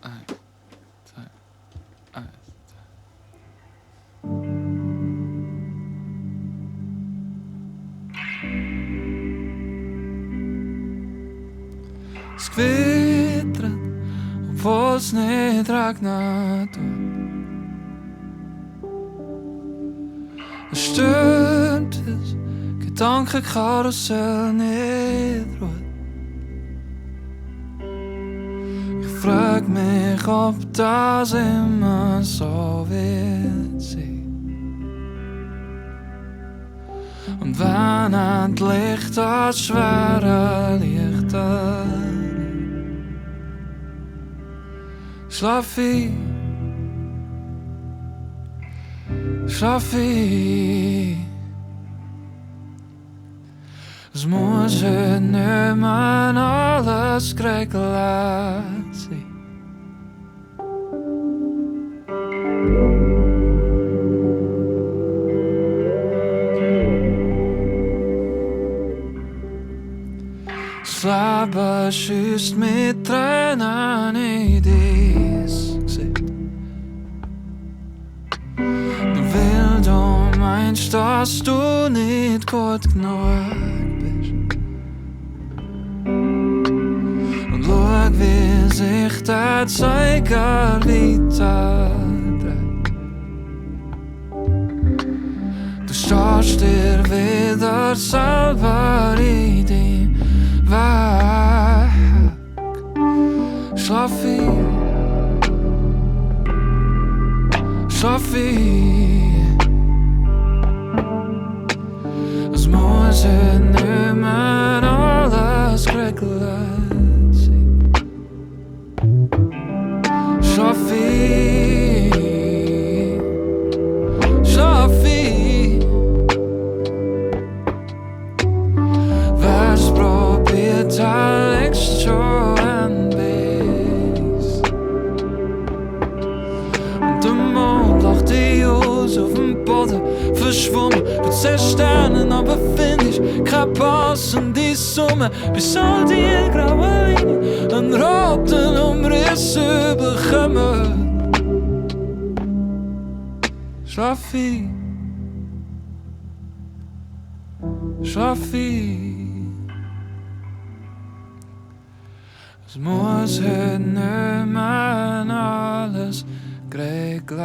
1, 2, 1, 2. Skvittret obwohl es nicht regnet. Es stimmt, das Gedankenkarussell nicht ruht. Ich frag mich, ob das immer so wird sein. Und wenn endlich das schwere Licht schlaf ich, schlaf ich. Es muss heute nicht mehr alles geregelt sein. Das Leben schießt mit Tränen in dein Gesicht. Nur weil du meinst, dass du nicht gut genug bist. Und schau, wie sich der Zeiger weiterdreht. Du stehst dir wieder selber in dein Weg. Schlaf ich, schlaf ich. Es muss nicht mehr alles geregelt sein. Schlaf ich, schlaf ich. Wer's probiert, legst schon ein Biss. Und der Mond lacht dich aus auf dem Boden verschwommen. Du zählst Sterne, aber findest kein passende Summe. Bis all die grauen Linien einen roten Umriss bekommen. Schlaf ich, schlaf ich. Es muss heute nicht mehr alles geregelt